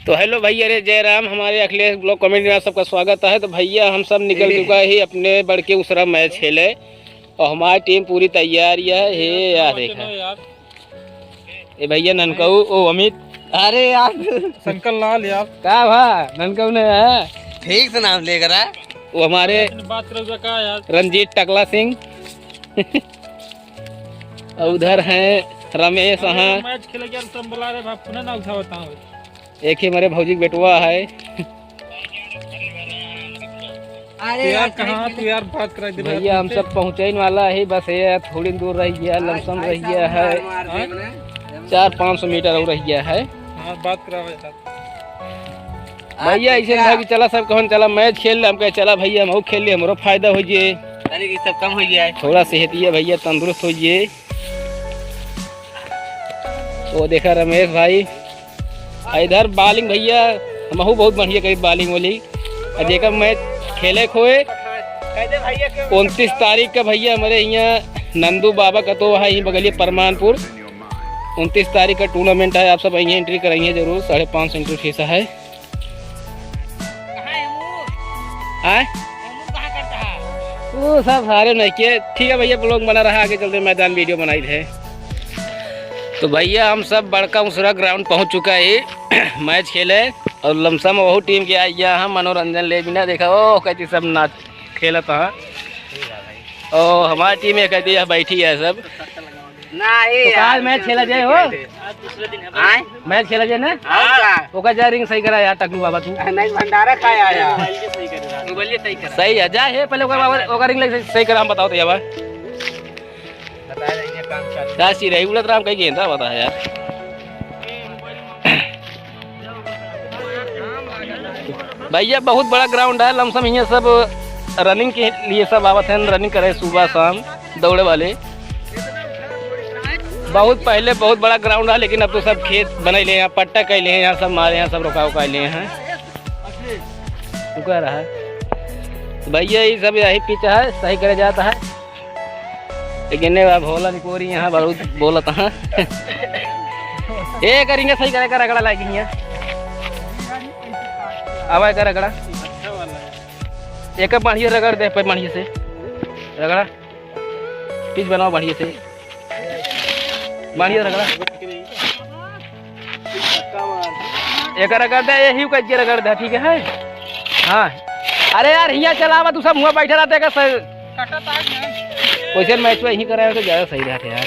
तो हेलो भैया, अरे जय राम। हमारे अखिलेश ब्लॉग कमेंट में आप सबका स्वागत है। तो भैया हम सब निकल चुका है अपने बड़के उसरा मैच खेले और हमारी टीम पूरी तैयार है। हे यार देखा ये भैया ननकऊ ओ अमित, अरे यार शंकर लाल यार का भा ननकऊ ने है ठीक से नाम लेकर आ। वो हमारे बात करो का यार रंजीत टकला सिंह और उधर हैं रमेश। हाँ मैच खेले यार सब बुला रहे भाई, पुनः ना उठा बताओ। एक ही हमारे भौजी बेटुआ है। अरे यार कहाँ तू यार बात करा दे भैया हम सब पहुँचे वाला है, बस ये थोड़ी दूर रह गया, लमसम रह गया है 400-500 मीटर और रह गया है। हाँ बात करा यार भैया ऐसे था कि चला सब कहन चला मैच खेल ले। हम कहे चला भैया हम खेल ले, हमारा फायदा हो जाए। अरे ये सब कम हो गया है, थोड़ा सेहतिया भैया तंदुरुस्त हो जाए। वो देखा रमेश भाई इधर बालिंग भैया महू बहुत बढ़िया करी बालिंग वाली। और जेकर मैच खेले खोए 29 तारीख का भैया हमारे यहाँ नंदू बाबा का तो है यहीं बगलिए परमानपुर। 29 तारीख का टूर्नामेंट है, आप सब यहीं एंट्री कराइए जरूर। 550 एंट्री फीस है। वो सब सारे नहीं किए। ठीक है भैया, ब्लॉग बना रहा, आगे चलते मैदान वीडियो बनाई थे। तो भैया हम सब बड़का उसरा ग्राउंड पहुंच चुका है मैच खेले और लमसम वही टीम के आई यहाँ मनोरंजन ले बिना देखा। ओ कहती सब नाच खेला था। ओ हमारी टीम है कहती है बैठी है सब नहीं तो आज मैच खेला जाए। हो मैच खेला जाए ना, ओका जा रिंग सही करा यार टकलू बाबा तू नहीं भंडारा खाया यार। सही है जा है पहले ओका रिंग सही करा। हम बताओ तो यार क्या सी रही उलट राम कहीं गेंदा बता यार। भैया बहुत बड़ा ग्राउंड है, लमसम यहाँ सब रनिंग के लिए सब आवत हैं, रनिंग करे सुबह शाम दौड़े वाले। बहुत पहले बहुत बड़ा ग्राउंड है, लेकिन अब तो सब खेत बने ले, यहाँ पट्टा कैले हैं, यहाँ सब मारे, यहाँ सब रुका उका लिए हैं रुका रहा है। भैया ये सब यही पिच है, सही करे जाता है। लेकिन भोला निकोरी यहाँ बहुत बोलत है ये करेंगे सही करे कर रगड़ा लाएगी यहाँ आवा कर रगड़ा एक बढ़िया रगड़ दे पे बढ़िया से रगड़ा पिच बनाओ बढ़िया से बढ़िया रगड़ा एक रगड़ दे यही कच्चे रगड़ दे ठीक है। हाँ अरे यार यहाँ चलावा तू सब हुआ बैठा रहता है वैसे मैच में यही कराया तो ज़्यादा सही रहता यार।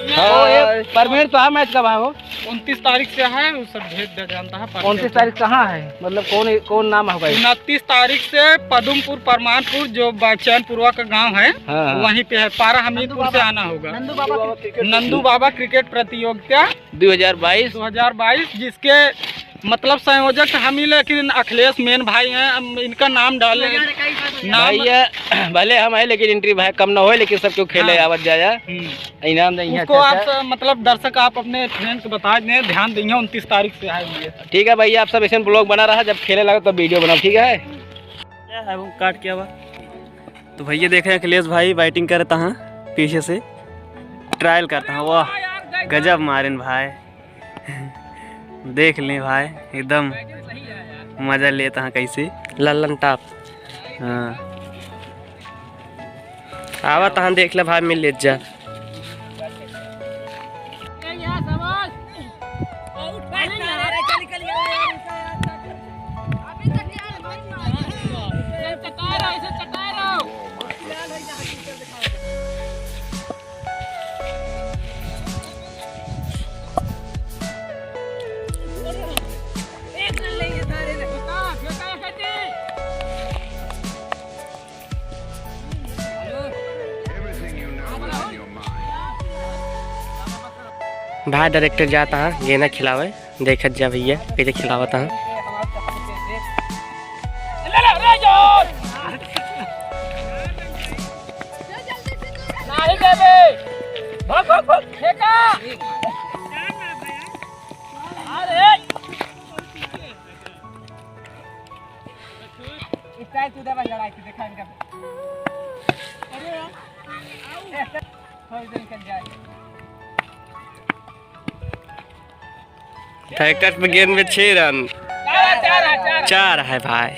हाँ परमेंट तो है मैच कब है वो 29 तारीख से है, वो सब भेज दे जानता है। 29 तारीख कहाँ है, मतलब कौन नाम होगा? 29 तारीख से पदमपुर परमानपुर जो चैनपुरवा का गांव है हाँ। वहीं पे है। पारा हमीरपुर से आना होगा। नंदू बाबा क्रिकेट प्रतियोगिता 2022 जिसके मतलब संयोजक हम ही, लेकिन अखिलेश मेन भाई हैं, इनका नाम डाले भैया भले हम है लेकिन एंट्री भाई कम ना हो, लेकिन सब क्यों खेले आवत जाया इनाम नहीं उसको आप मतलब दर्शक आप अपने फ्रेंड को बता दें, ध्यान देंगे 29 तारीख से आएंगे। ठीक है भैया, आप सब ऐसे ब्लॉग बना रहा, जब खेले लगा तो वीडियो बनाओ ठीक है। क्या है वो काट किया हुआ। तो भैया देखे अखिलेश भाई बैटिंग करता है, पीछे से ट्रायल करता है। वाह गजब मारिन भाई देख लें भाई, एकदम मजा लेता है कैसे लल्लन टॉप। हाँ आवा तहाँ देख ले भाई, मिल ले जा। भाई डायरेक्टर जाता है ये ना खिलावे, देखत जा भैया कैसे खिलावता है। ट्रैक्टर पे गेंद में 6 रन। 4 है भाई।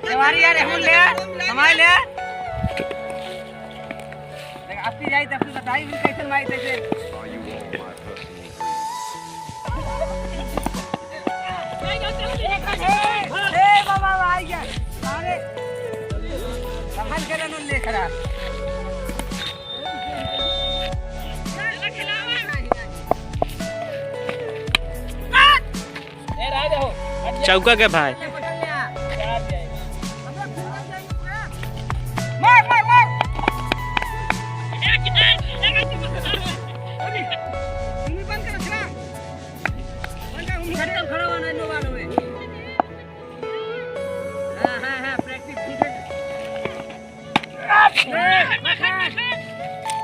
हमारी यार हम ले हमारे ले आपकी जाई तब बताई कैसे माई कैसे ए बाबा आई गया अरे कहां के न ले खड़ा चौका के भाई।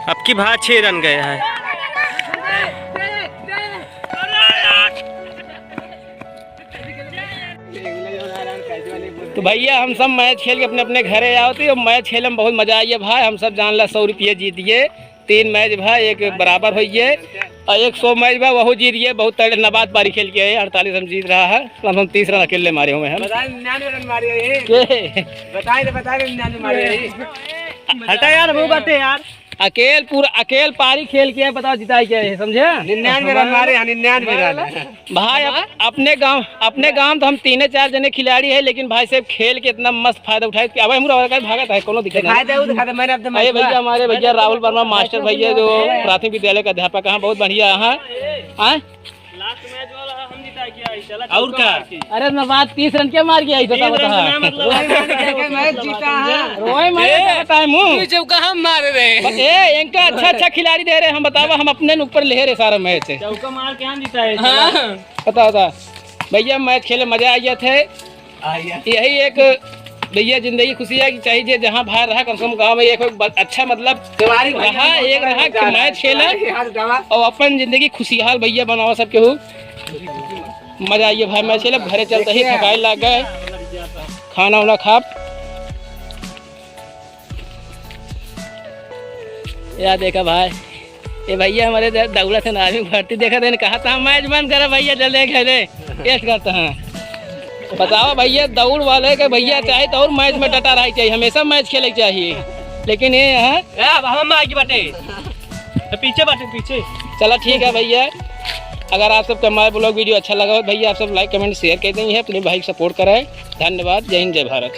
अब की भाई 6 रन गए हैं। तो भैया हम सब मैच खेल के अपने अपने घरे आते और मैच खेले में बहुत मजा आई है भाई। हम सब जान ला 100 रुपये जीतिए। 3 मैच भाई, एक बराबर हुई और एक 100 मैच भाई वह जीतिए। बहुत तगड़े नबाद पारी खेल के है। 48 रन जीत रहा है। हम 30 रन अकेले मारे हुए हैं। 99 रन मारे बताए 99 मारे। हटा यार वो बातें यार। अकेल पारी खेल के बताओ जिताई क्या है, समझे? 99 रन मारे 99 रन भाई। अपने गांव तो हम 3-4 जने खिलाड़ी है, लेकिन भाई साहब खेल के इतना मस्त फायदा उठाए कि अब हम भागत है कोनो दिक्कत नहीं। मैंने अब अरे भैया हमारे भैया राहुल वर्मा मास्टर भैया जो प्राथमिक विद्यालय का अध्यापक है, बहुत बढ़िया है। लास्ट मैच वाला हम जिता किया चला और क्या? अरे मैं बात 30 रन क्या मार गया ऐसा बता मैच जीता है रोए मैं बताए मुंह चौका हम मार रहे हैं। ए इनका अच्छा खिलाड़ी दे रहे हम बतावा। हम अपने ऊपर ले रहे सारा मैच चौका मार के हम जिताए। बता भैया मैच खेले मजा आया थे। यही एक भैया जिंदगी खुशी है कि चाहिए जहाँ बाहर रहा कम से कम गाँव में एक अच्छा मतलब रहा कि मैच खेला और अपन जिंदगी खुशहाल भैया बनावा सबके हो। मजा आइए भाई मैच खेले। घरे चलते ही थकाई लग गए, खाना वाना खा यार। देखा भाई ये भैया हमारे दौलत है आर्मी भर्ती देखा था, कहा था मैच बंद करा भैया जल्दी खेले टेस्ट करते हैं। बताओ भैया दौड़ वाले के भैया चाहे तो और मैच में डटा रहा चाहिए, हमेशा मैच खेले चाहिए। लेकिन ये है हम आगे बाटे तो पीछे। चलो ठीक है भैया। अगर आप सबको हमारे ब्लॉग वीडियो अच्छा लगा हो भैया आप सब लाइक कमेंट शेयर कर देंगे। अपने भाई को सपोर्ट कराएं। धन्यवाद। जय हिंद जय भारत।